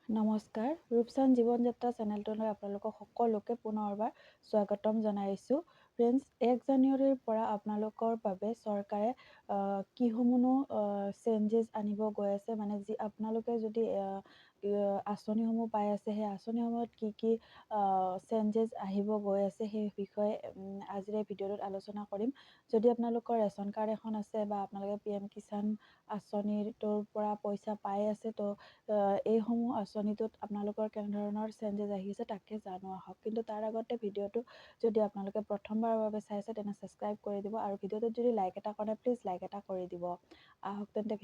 নমস্কাৰ, ৰূপচান জীৱন যাত্ৰা চেনেলটোলৈ আপোনালোকক সকলোকে পুনৰবাৰ স্বাগতম জনাইছোঁ। ফ্ৰেণ্ডছ, 1 জানুৱাৰীৰ পৰা আপোনালোকৰ বাবে চৰকাৰে কিসমূহনো চেঞ্জেছ আনিব গৈ আছে, মানে যি আপোনালোকে যদি আঁচনিসমূহ পাই আছে, সেই আঁচনিসমূহত কি চেঞ্জেছ আহিব গৈ আছে সেই বিষয়ে আজিৰ এই ভিডিঅ'টোত আলোচনা কৰিম। যদি আপোনালোকৰ ৰেচন কাৰ্ড এখন আছে বা আপোনালোকে PM কিষাণ আঁচনিটোৰ পৰা পইচা পাই আছে, তো এইসমূহ আঁচনিটোত আপোনালোকৰ কেনেধৰণৰ চেঞ্জেছ আহিছে তাকে জনোৱা হওক। কিন্তু তাৰ আগতে ভিডিঅ'টো যদি আপোনালোকে প্ৰথমবাৰৰ বাবে চাইছে তেনে ছাবস্ক্ৰাইব কৰি দিব, আৰু ভিডিঅ'টোত যদি লাইক এটা কৰে প্লিজ লাইক এটা কৰি দিব। আহক তেন্তে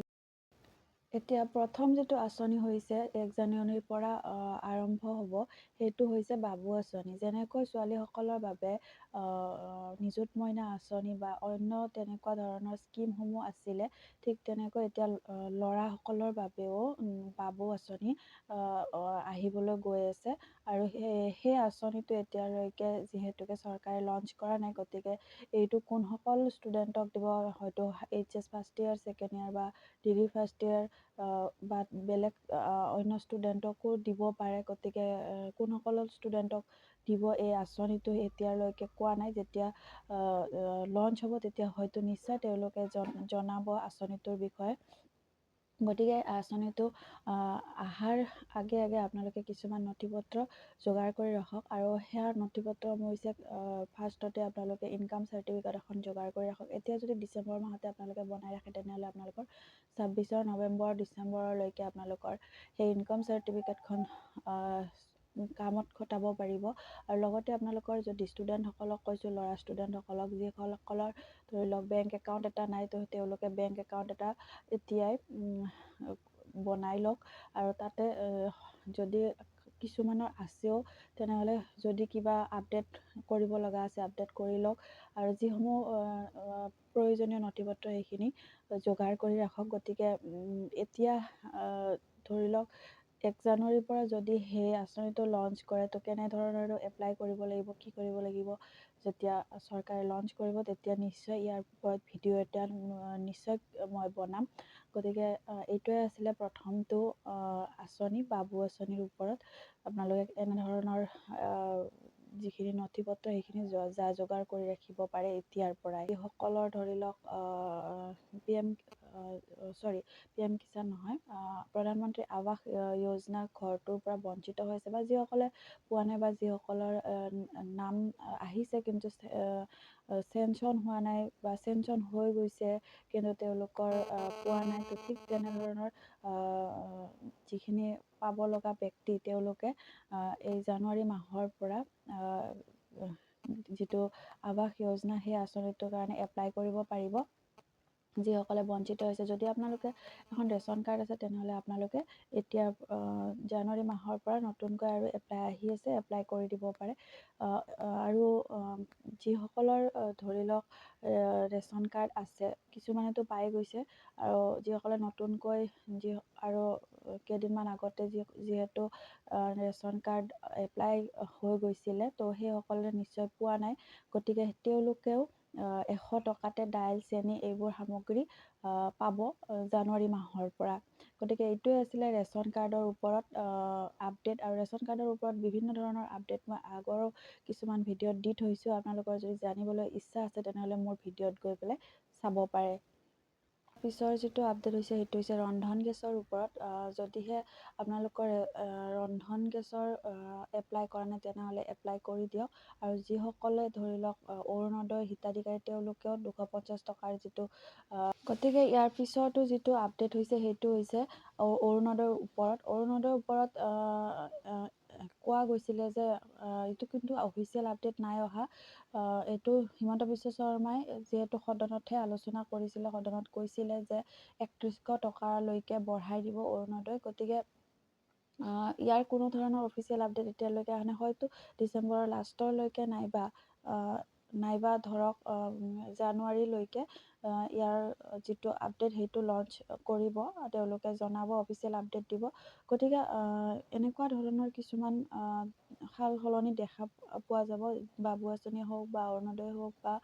এতিয়া প্ৰথম যিটো আঁচনি হৈছে 1 জানুৱাৰীৰ পৰা আৰম্ভ হ'ব, সেইটো হৈছে বাবু আঁচনি। যেনেকৈ ছোৱালীসকলৰ বাবে নিযুত মইনা আঁচনি বা অন্য তেনেকুৱা ধৰণৰ স্কীমসমূহ আছিলে, ঠিক তেনেকৈ এতিয়া ল'ৰাসকলৰ বাবেও বাবু আঁচনি আহিবলৈ গৈ আছে। আৰু সেই আঁচনিটো এতিয়ালৈকে যিহেতুকে চৰকাৰে লঞ্চ কৰা নাই, গতিকে এইটো কোনসকল ষ্টুডেণ্টক দিব, হয়তো HS first year, second year বা ডিগ্ৰী ফাৰ্ষ্ট ইয়েৰ বা বেলেগ অন্য ষ্টুডেণ্টকো দিব পাৰে। গতিকে কোনসকল ষ্টুডেণ্টক দিব এই আঁচনিটো এতিয়ালৈকে কোৱা নাই। যেতিয়া লঞ্চ হ'ব তেতিয়া হয়তো নিশ্চয় তেওঁলোকে জনাব আঁচনিটোৰ বিষয়ে। গতিকে আঁচনিটো অহাৰ আগে আপোনালোকে কিছুমান নথিপত্ৰ যোগাৰ কৰি ৰাখক, আৰু সেয়া নথিপত্ৰসমূহ হৈছে ফাৰ্ষ্টতে আপোনালোকে ইনকাম চাৰ্টিফিকেট এখন যোগাৰ কৰি ৰাখক। এতিয়া যদি ডিচেম্বৰ মাহতে আপোনালোকে বনাই ৰাখে তেনেহ'লে আপোনালোকৰ 26 নৱেম্বৰ ডিচেম্বৰলৈকে আপোনালোকৰ সেই ইনকাম চাৰ্টিফিকেটখন কামত খটাব পাৰিব। আৰু লগতে আপোনালোকৰ যদি ষ্টুডেণ্টসকলক কৈছোঁ, ল'ৰা ষ্টুডেণ্টসকলক যিসকলৰ ধৰি লওক বেংক একাউণ্ট এটা নাই, তো তেওঁলোকে বেংক একাউণ্ট এটা এতিয়াই বনাই লওক। আৰু তাতে যদি কিছুমানৰ আছেও তেনেহ'লে যদি কিবা আপডেট কৰিব লগা আছে আপডেট কৰি লওক, আৰু যিসমূহ প্ৰয়োজনীয় নথিপত্ৰ সেইখিনি যোগাৰ কৰি ৰাখক। গতিকে এতিয়া ধৰি লওক 1 জানুৱাৰীৰ পৰা যদি সেই আঁচনিটো লঞ্চ কৰে, তো কেনেধৰণৰ এপ্লাই কৰিব লাগিব, কি কৰিব লাগিব, যেতিয়া চৰকাৰে লঞ্চ কৰিব তেতিয়া নিশ্চয় ইয়াৰ ওপৰত ভিডিঅ' এটা নিশ্চয় মই বনাম। গতিকে এইটোৱে আছিলে প্ৰথমটো আঁচনি, বাবু আঁচনিৰ ওপৰত আপোনালোকে এনেধৰণৰ যিখিনি নথিপত্ৰ সেইখিনি যোগাৰ কৰি ৰাখিব পাৰে এতিয়াৰ পৰাই। যিসকলৰ ধৰি লওক PM কিষাণ নহয়, প্ৰধানমন্ত্ৰী আৱাস যোজনা ঘৰটোৰ পৰা বঞ্চিত হৈছে, বা যিসকলে পোৱা নাই, বা যিসকলৰ নাম আহিছে কিন্তু চেংচন হোৱা নাই বা চেংচন হৈ গৈছে কিন্তু তেওঁলোকৰ পোৱা নাই, তো ঠিক তেনেধৰণৰ যিখিনি পাব লগা ব্যক্তি তেওঁলোকে এই জানুৱাৰী মাহৰ পৰা যিটো আৱাস যোজনা সেই আঁচনিটোৰ কাৰণে এপ্লাই কৰিব পাৰিব। যিসকলে বঞ্চিত হৈছে, যদি আপোনালোকে এখন ৰেচন কাৰ্ড আছে তেনেহ'লে আপোনালোকে এতিয়া জানুৱাৰী মাহৰ পৰা নতুনকৈ আৰু এপ্লাই আহি আছে, এপ্লাই কৰি দিব পাৰে। আৰু যিসকলৰ ধৰি লওক ৰেচন কাৰ্ড আছে, কিছুমানেতো পাই গৈছে, আৰু যিসকলে নতুনকৈ আৰু কেইদিনমান আগতে যিহেতু ৰেচন কাৰ্ড এপ্লাই হৈ গৈছিলে, তো সেইসকলে নিশ্চয় পোৱা নাই। গতিকে তেওঁলোকেও 100 টকাতে দাইল, চেনি এইবোৰ সামগ্ৰী পাব জানুৱাৰী মাহৰ পৰা। গতিকে এইটোৱে আছিলে ৰেচন কাৰ্ডৰ ওপৰত আপডেট। আৰু ৰেচন কাৰ্ডৰ ওপৰত বিভিন্ন ধৰণৰ আপডেট মই আগৰো কিছুমান ভিডিঅ'ত দি থৈছোঁ, আপোনালোকৰ যদি জানিবলৈ ইচ্ছা আছে তেনেহ'লে মোৰ ভিডিঅ'ত গৈ পেলাই চাব পাৰে। পিছৰ যিটো আপডেট হৈছে সেইটো হৈছে ৰন্ধন গেছৰ ওপৰত। যদিহে আপোনালোকৰ ৰন্ধন গেছৰ এপ্লাই কৰা নাই তেনেহ'লে এপ্লাই কৰি দিয়ক। আৰু যিসকলে ধৰি লওক অৰুণোদয় হিতাধিকাৰী তেওঁলোকেও 250 টকাৰ যিটো গতিকে ইয়াৰ পিছতো যিটো আপডেট হৈছে সেইটো হৈছে অৰুণোদয়ৰ ওপৰত কোৱা গৈছিলে যে এইটো কিন্তু অফিচিয়েল আপডেট নাই অহা। এইটো হিমন্ত বিশ্ব শৰ্মাই যিহেতু সদনতহে আলোচনা কৰিছিলে, সদনত কৈছিলে যে 3100 টকালৈকে বঢ়াই দিব অৰুণোদয়। গতিকে ইয়াৰ কোনো ধৰণৰ অফিচিয়েল আপডেট এতিয়ালৈকে অহা নাই, হয়তো ডিচেম্বৰৰ লাষ্টৰলৈকে নাইবা ধৰক জানুৱাৰীলৈকে ইয়াৰ যিটো আপডেট সেইটো লঞ্চ কৰিব, তেওঁলোকে জনাব, অফিচিয়েল আপডেট দিব। গতিকে এনেকুৱা ধৰণৰ কিছুমান সাল সলনি দেখা পোৱা যাব। বাবু আঁচনি হওক বা অৰুণোদয় হওক বা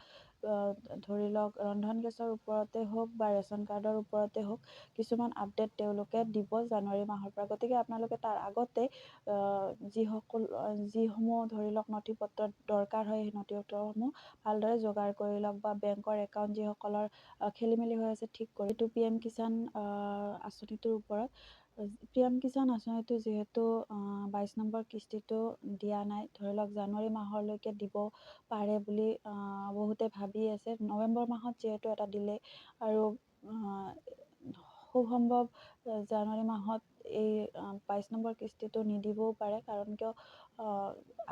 ধৰি লওক ৰন্ধন গেছৰ ওপৰতে হওক বা ৰেচন কাৰ্ডৰ ওপৰতে হওক কিছুমান আপডেট তেওঁলোকে দিব জানুৱাৰী মাহৰ পৰা। গতিকে আপোনালোকে তাৰ আগতে যিসমূহ ধৰি লওক নথি পত্ৰ দৰকাৰ হয় সেই নথি পত্ৰসমূহ ভালদৰে যোগাৰ কৰি লওক, বা বেংকৰ একাউণ্ট যিসকলৰ খেলি মেলি হৈ আছে ঠিক কৰি। এইটো PM কিষাণ আঁচনিটোৰ ওপৰত। PM কিষাণ আঁচনিটো যিহেতু 22 নম্বৰ কিস্তিটো দিয়া নাই, ধৰি লওক জানুৱাৰী মাহলৈকে দিব পাৰে বুলি বহুতে ভাবি আছে। নৱেম্বৰ মাহত যিহেতু এটা দিলে আৰু খুব সম্ভৱ জানুৱাৰী মাহত এই 22 নম্বৰ কিস্তিটো নিদিবও পাৰে, কাৰণ কিয়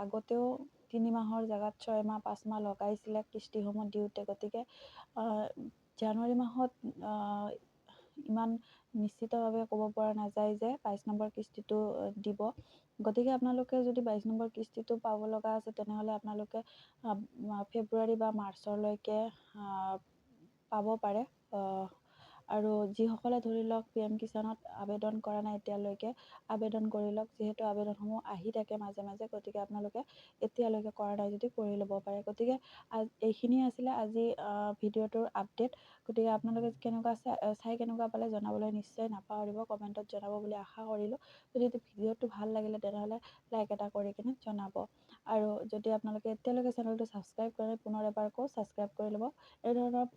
আগতেও 3 মাহৰ জেগাত 6 মাহ 5 মাহ লগাইছিলে কিস্তিসমূহ দিওঁতে। গতিকে জানুৱাৰী মাহত ইমান নিশ্চিতভাৱে ক'ব পৰা নাযায় যে 22 নম্বৰ কিস্তিটো দিব। গতিকে আপোনালোকে যদি 22 নম্বৰ কিস্তিটো পাব লগা আছে তেনেহ'লে আপোনালোকে ফেব্ৰুৱাৰী বা মাৰ্চলৈকে পাব পাৰে। আৰু যিসকলে ধৰি লওক PM কিষাণত আবেদন কৰা নাই এতিয়ালৈকে আবেদন কৰি লওক, যিহেতু আবেদনসমূহ আহি থাকে মাজে মাজে। গতিকে আপোনালোকে এতিয়ালৈকে কৰা নাই যদি কৰি ল'ব পাৰে। গতিকে এইখিনিয়ে আছিলে আজি ভিডিঅ'টোৰ আপডেট। গতিকে আপোনালোকে চাই কেনেকুৱা পালে জনাবলৈ নিশ্চয় নাপাহৰিব, কমেণ্টত জনাব বুলি আশা কৰিলোঁ। যদি ভিডিঅ'টো ভাল লাগিলে তেনেহ'লে লাইক এটা কৰি কিনে জনাব। আৰু যদি আপোনালোকে এতিয়ালৈকে চেনেলটো ছাবস্ক্ৰাইব কৰে পুনৰ এবাৰ কওঁ ছাবস্ক্ৰাইব কৰি ল'ব। এই ধৰণৰ